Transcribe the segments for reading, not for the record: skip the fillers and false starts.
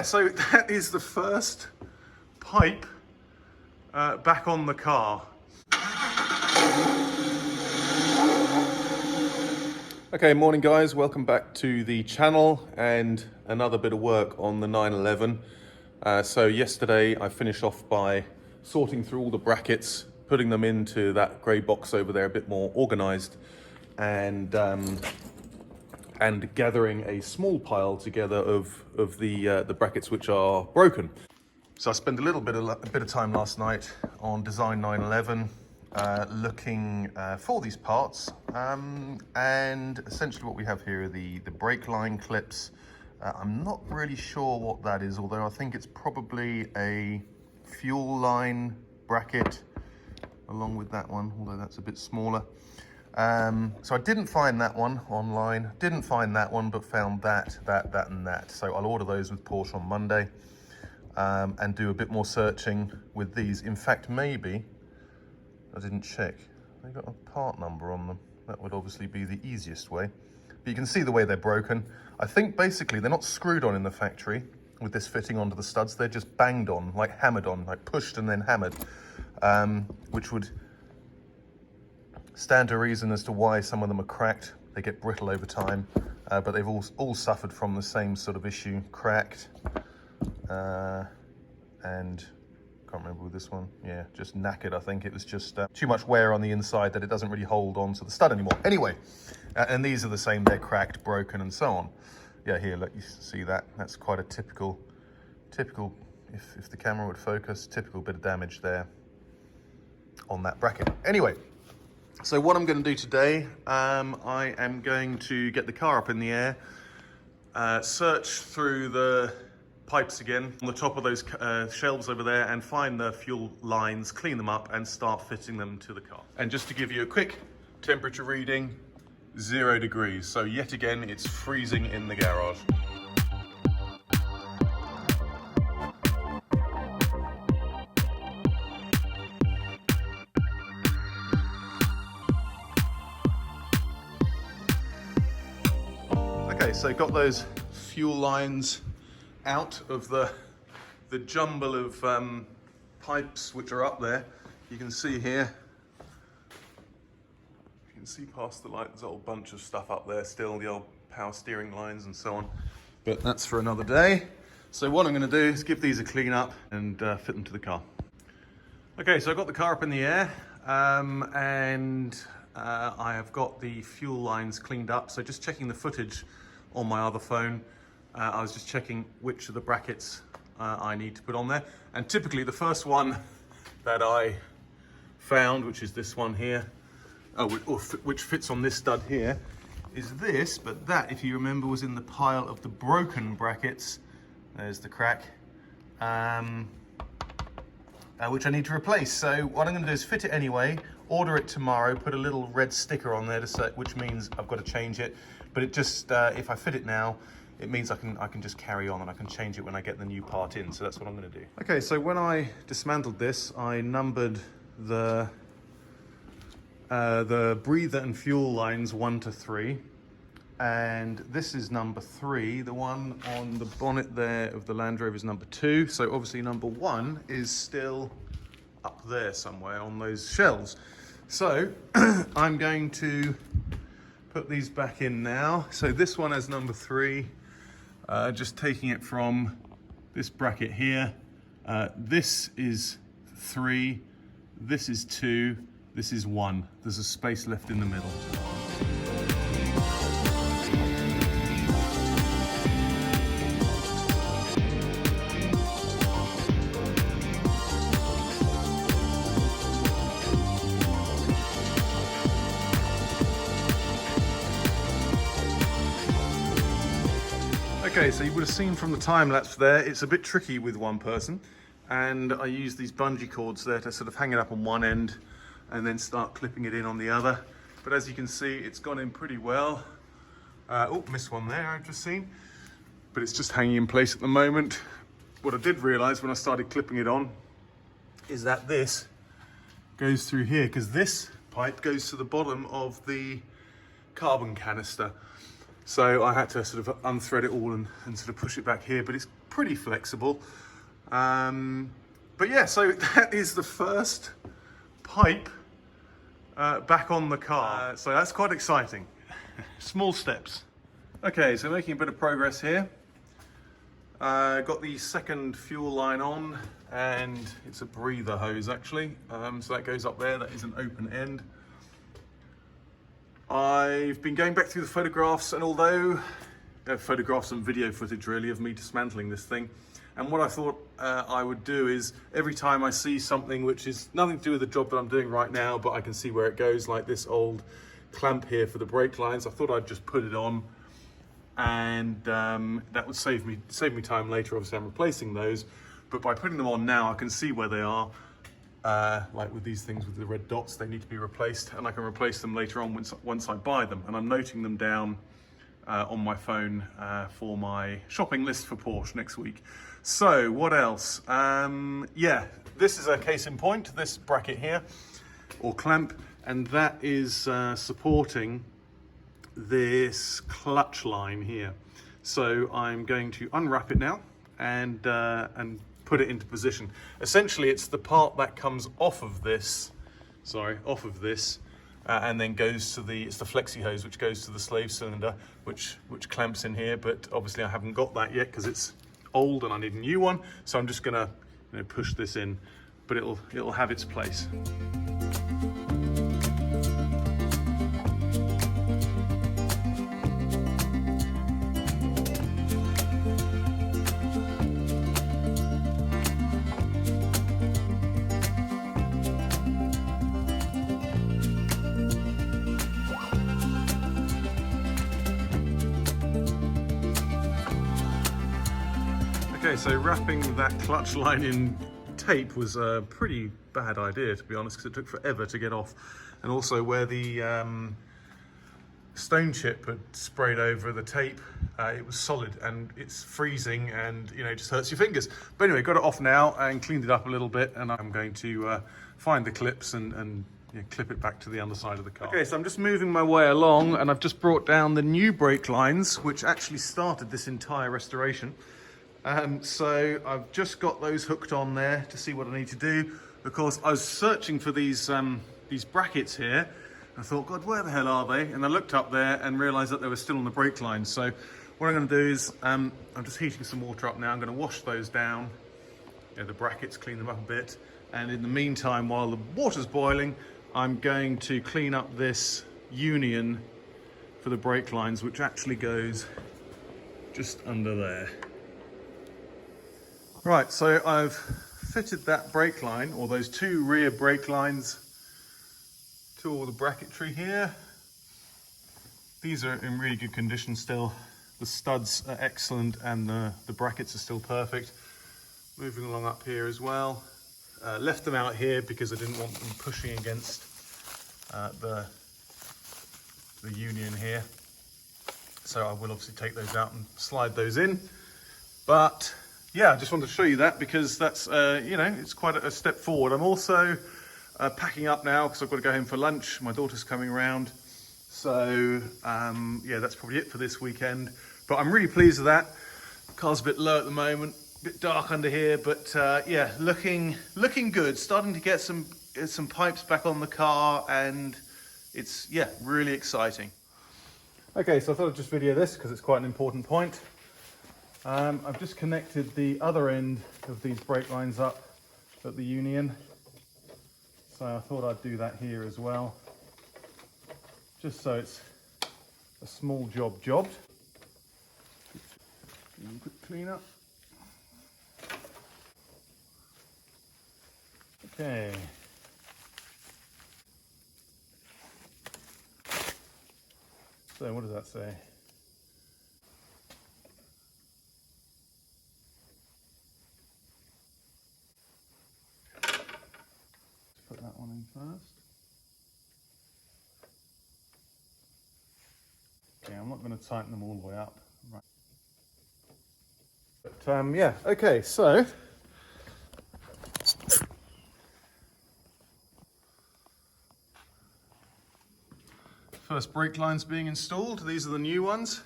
yeah, so that is the first pipe back on the car. Okay, morning guys, welcome back to the channel and another bit of work on the 911. So yesterday I finished off by sorting through all the brackets, putting them into that grey box over there, a bit more organised, and gathering a small pile together of the brackets which are broken. So I spent a bit of time last night on Design 911, looking for these parts, and essentially what we have here are the brake line clips. I'm not really sure what that is, although I think it's probably a fuel line bracket along with that one, although that's a bit smaller. So I didn't find that one online, didn't find that one, but found that, and that. So I'll order those with Porsche on Monday, and do a bit more searching with these. In fact, maybe, I didn't check, they got a part number on them. That would obviously be the easiest way. But you can see the way they're broken. I think basically they're not screwed on in the factory with this fitting onto the studs. They're just banged on, like hammered on, like pushed and then hammered, which would stand to reason as to why some of them are cracked. They get brittle over time, but they've all suffered from the same sort of issue, cracked, and can't remember with this one. Yeah, just knackered. I think it was just too much wear on the inside that it doesn't really hold on to the stud anymore. Anyway, and these are the same. They're cracked, broken, and so on. Yeah, here, look, you see that? That's quite a typical, if the camera would focus, typical bit of damage there on that bracket. Anyway, so what I'm going to do today, I am going to get the car up in the air, search through the pipes again on the top of those shelves over there, and find the fuel lines, clean them up, and start fitting them to the car. And just to give you a quick temperature reading, 0 degrees. So yet again, it's freezing in the garage. Okay, so got those fuel lines out of the jumble of pipes which are up there. You can see here, you can see past the light, there's a whole bunch of stuff up there still, the old power steering lines and so on. But that's for another day. So what I'm going to do is give these a clean up and fit them to the car. Okay, so I've got the car up in the air, and I have got the fuel lines cleaned up. So just checking the footage on my other phone, I was just checking which of the brackets I need to put on there. And typically the first one that I found, which is this one here, which fits on this stud here, is this. But that, if you remember, was in the pile of the broken brackets. There's the crack, which I need to replace. So what I'm going to do is fit it anyway, order it tomorrow, put a little red sticker on there to say, which means I've got to change it. But it just, if I fit it now, it means I can just carry on, and I can change it when I get the new part in. So that's what I'm going to do. Okay, so when I dismantled this, I numbered the breather and fuel lines 1 to 3. And this is number 3. The one on the bonnet there of the Land Rover is number 2. So obviously number 1 is still up there somewhere on those shelves. So I'm going to put these back in now. So this one has number 3. Just taking it from this bracket here. This is 3. This is 2. This is 1. There's a space left in the middle. Okay, so you would have seen from the time lapse there, it's a bit tricky with one person, and I use these bungee cords there to sort of hang it up on one end and then start clipping it in on the other. But as you can see, it's gone in pretty well. Oh, missed one there I've just seen, but it's just hanging in place at the moment. What I did realize when I started clipping it on is that this goes through here, because this pipe goes to the bottom of the carbon canister. So I had to sort of unthread it all and sort of push it back here, but it's pretty flexible. But yeah, so that is the first pipe back on the car. So that's quite exciting. Small steps. Okay, so making a bit of progress here. Got the second fuel line on, and it's a breather hose actually. So that goes up there, that is an open end. I've been going back through the photographs, and although photographs and video footage really of me dismantling this thing, and what I thought I would do is every time I see something which is nothing to do with the job that I'm doing right now, but I can see where it goes, like this old clamp here for the brake lines, I thought I'd just put it on, and that would save me time later. Obviously I'm replacing those, but by putting them on now I can see where they are. Like with these things with the red dots, they need to be replaced, and I can replace them later on once I buy them, and I'm noting them down on my phone for my shopping list for Porsche next week. So what else? Yeah, this is a case in point, this bracket here, or clamp, and that is supporting this clutch line here. So I'm going to unwrap it now and put it into position. Essentially, it's the part that comes off of this, and then goes to it's the flexi hose which goes to the slave cylinder, which clamps in here. But obviously I haven't got that yet because it's old and I need a new one. So I'm just gonna push this in, but it'll have its place. Okay, so wrapping that clutch line in tape was a pretty bad idea, to be honest, because it took forever to get off. And also where the stone chip had sprayed over the tape, it was solid and it's freezing, and it just hurts your fingers. But anyway, got it off now and cleaned it up a little bit, and I'm going to find the clips and clip it back to the underside of the car. Okay, so I'm just moving my way along, and I've just brought down the new brake lines, which actually started this entire restoration. So I've just got those hooked on there to see what I need to do. Of course, I was searching for these brackets here. I thought, God, where the hell are they? And I looked up there and realized that they were still on the brake line. So what I'm going to do is, I'm just heating some water up now. I'm going to wash those down, the brackets, clean them up a bit. And in the meantime, while the water's boiling, I'm going to clean up this union for the brake lines, which actually goes just under there. Right, so I've fitted that brake line, or those two rear brake lines, to all the bracketry here. These are in really good condition still. The studs are excellent, and the brackets are still perfect. Moving along up here as well. Left them out here because I didn't want them pushing against the union here. So I will obviously take those out and slide those in. But yeah, I just wanted to show you that because that's, it's quite a step forward. I'm also packing up now because I've got to go home for lunch. My daughter's coming around. So, yeah, that's probably it for this weekend. But I'm really pleased with that. The car's a bit low at the moment, a bit dark under here, but yeah, looking good. Starting to get some pipes back on the car, and it's, yeah, really exciting. Okay, so I thought I'd just video this because it's quite an important point. I've just connected the other end of these brake lines up at the union. So I thought I'd do that here as well. Just so it's a small jobbed. Quick clean up. Okay. So what does that say? Put that one in first. Okay, I'm not going to tighten them all the way up. Right. But yeah, okay, so first brake lines being installed. These are the new ones.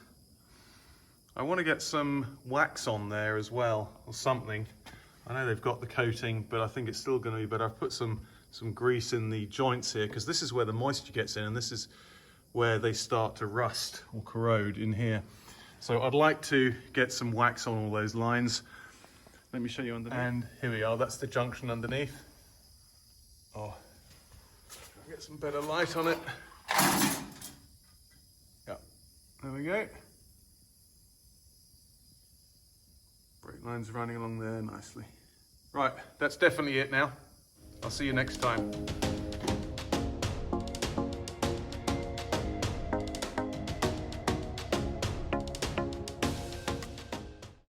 I want to get some wax on there as well, or something. I know they've got the coating, but I think it's still going to be better. I've put some grease in the joints here, because this is where the moisture gets in, and this is where they start to rust or corrode in here. So I'd like to get some wax on all those lines. Let me show you underneath. And here we are, that's the junction underneath. Oh, get some better light on it. Yeah, there we go. Brake line's running along there nicely. Right, that's definitely it now. I'll see you next time.